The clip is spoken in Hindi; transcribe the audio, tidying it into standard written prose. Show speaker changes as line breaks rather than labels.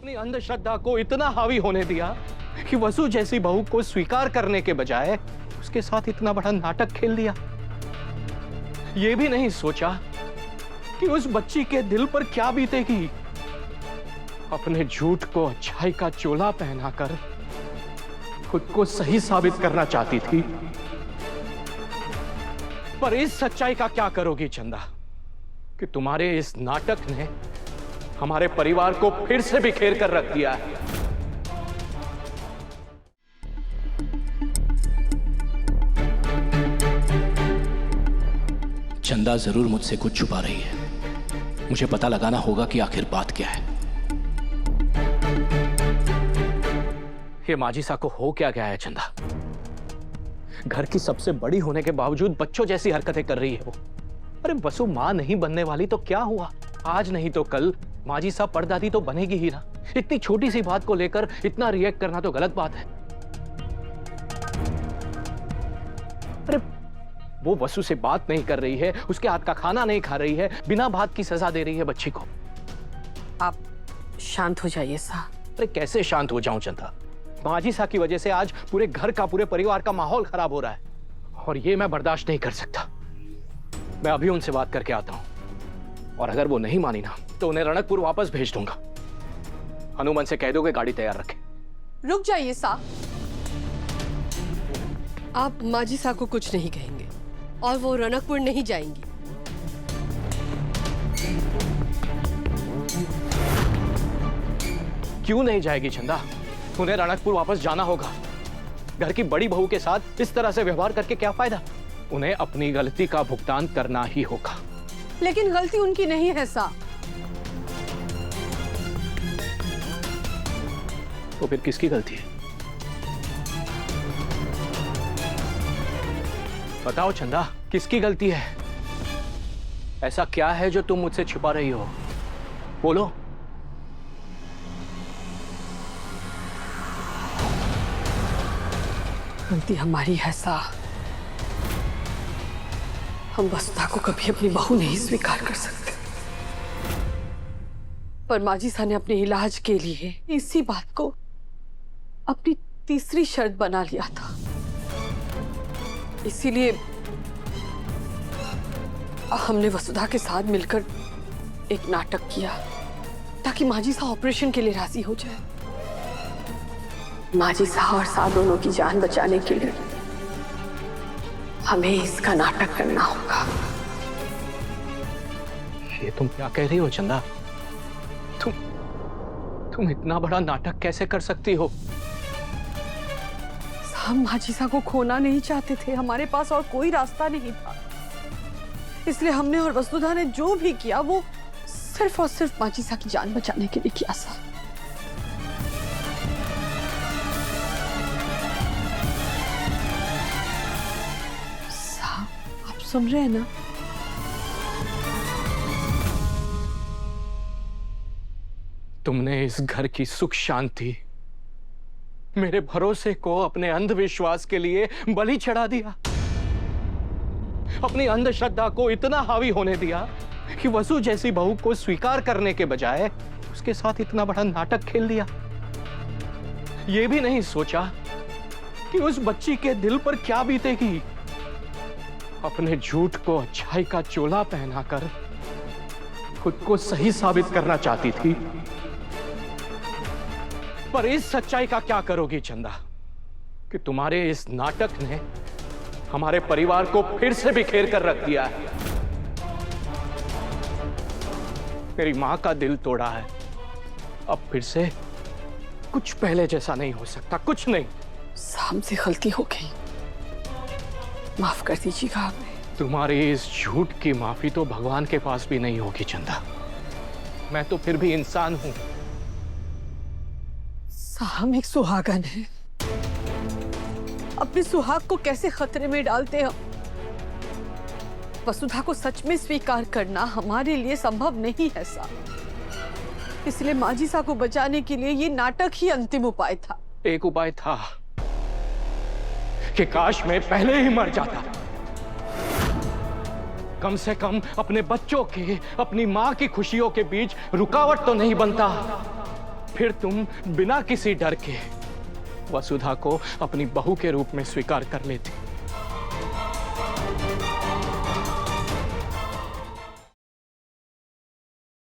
अपनी अंधश्रद्धा को इतना हावी होने दिया कि वसु जैसी बहू को स्वीकार करने के बजाय उसके साथ इतना बड़ा नाटक खेल दिया। यह भी नहीं सोचा कि उस बच्ची के दिल पर क्या बीतेगी। अपने झूठ को अच्छाई का चोला पहनाकर खुद को सही साबित करना चाहती थी। पर इस सच्चाई का क्या करोगी चंदा कि तुम्हारे इस नाटक ने हमारे परिवार को फिर से बिखेर कर रख दिया है।
चंदा जरूर मुझसे कुछ छुपा रही है। मुझे पता लगाना होगा कि आखिर बात क्या है।
ये माजिसा को हो क्या गया है चंदा? घर की सबसे बड़ी होने के बावजूद बच्चों जैसी हरकतें कर रही है वो। अरे वसु मां नहीं बनने वाली तो क्या हुआ? आज नहीं तो कल माजिसा परदादी तो बनेगी ही ना। इतनी छोटी सी बात को लेकर इतना रिएक्ट करना तो गलत बात है। अरे वो वसु से बात नहीं कर रही है, उसके हाथ का खाना नहीं खा रही है, बिना बात की सजा दे रही है बच्ची को।
आप शांत हो जाइए सा।
अरे कैसे शांत हो जाऊं चंदा? माजिसा की वजह से आज पूरे घर का, पूरे परिवार का माहौल खराब हो रहा है और ये मैं बर्दाश्त नहीं कर सकता। मैं अभी उनसे बात करके आता हूं और अगर वो नहीं मानी ना तो उन्हें रणकपुर वापस भेज दूंगा। हनुमान से कह दो कि गाड़ी तैयार रखे।
रुक जाइए सा। आप माजिसा को कुछ नहीं कहेंगे और वो रणकपुर नहीं जाएंगी।
क्यों नहीं जाएगी चंदा? उन्हें रणकपुर वापस जाना होगा। घर की बड़ी बहू के साथ इस तरह से व्यवहार करके क्या फायदा? उन्हें अपनी गलती का भुगतान करना ही होगा।
लेकिन गलती उनकी नहीं है सा।
तो फिर किसकी गलती है? बताओ चंदा, किसकी गलती है? ऐसा क्या है जो तुम मुझसे छुपा रही हो? बोलो।
गलती हमारी है सा। हम वसुधा को कभी अपनी बहू नहीं स्वीकार कर सकते, पर माजिसा ने अपने इलाज के लिए इसी बात को अपनी तीसरी शर्त बना लिया था। इसीलिए हमने वसुधा के साथ मिलकर एक नाटक किया ताकि माजिसा ऑपरेशन के लिए राजी हो जाए। माजिसा और सा दोनों की जान बचाने के लिए हमें इसका नाटक करना होगा।
ये तुम क्या कह रही हो चंदा? तुम इतना बड़ा नाटक कैसे कर सकती हो?
हम माजिसा को खोना नहीं चाहते थे। हमारे पास और कोई रास्ता नहीं था, इसलिए हमने और वसुधा ने जो भी किया वो सिर्फ और सिर्फ माजिसा की जान बचाने के लिए किया सा। आप सुन रहे हैं ना?
तुमने इस घर की सुख शांति, मेरे भरोसे को अपने अंधविश्वास के लिए बलि चढ़ा दिया। अपनी अंधश्रद्धा को इतना हावी होने दिया कि वसु जैसी बहू को स्वीकार करने के बजाय उसके साथ इतना बड़ा नाटक खेल दिया। यह भी नहीं सोचा कि उस बच्ची के दिल पर क्या बीतेगी। अपने झूठ को अच्छाई का चोला पहनाकर खुद को सही साबित करना चाहती थी। पर इस सच्चाई का क्या करोगी चंदा कि तुम्हारे इस नाटक ने हमारे परिवार को फिर से बिखेर कर रख दिया है। मेरी मां का दिल तोड़ा है। अब फिर से कुछ पहले जैसा नहीं हो सकता, कुछ नहीं।
हमसे गलती हो गई, माफ कर दीजिएगा हमें।
तुम्हारी इस झूठ की माफी तो भगवान के पास भी नहीं होगी चंदा। मैं तो फिर भी इंसान हूं।
हम एक सुहागन है, अपने सुहाग को कैसे खतरे में डालते हैं। वसुधा को सच में स्वीकार करना हमारे लिए संभव नहीं है सा। इसलिए माजिसा को बचाने के लिए ये नाटक ही अंतिम उपाय था।
एक उपाय था कि काश मैं पहले ही मर जाता। कम से कम अपने बच्चों के, अपनी मां की खुशियों के बीच रुकावट तो नहीं बनता। फिर तुम बिना किसी डर के वसुधा को अपनी बहू के रूप में स्वीकार कर लेती।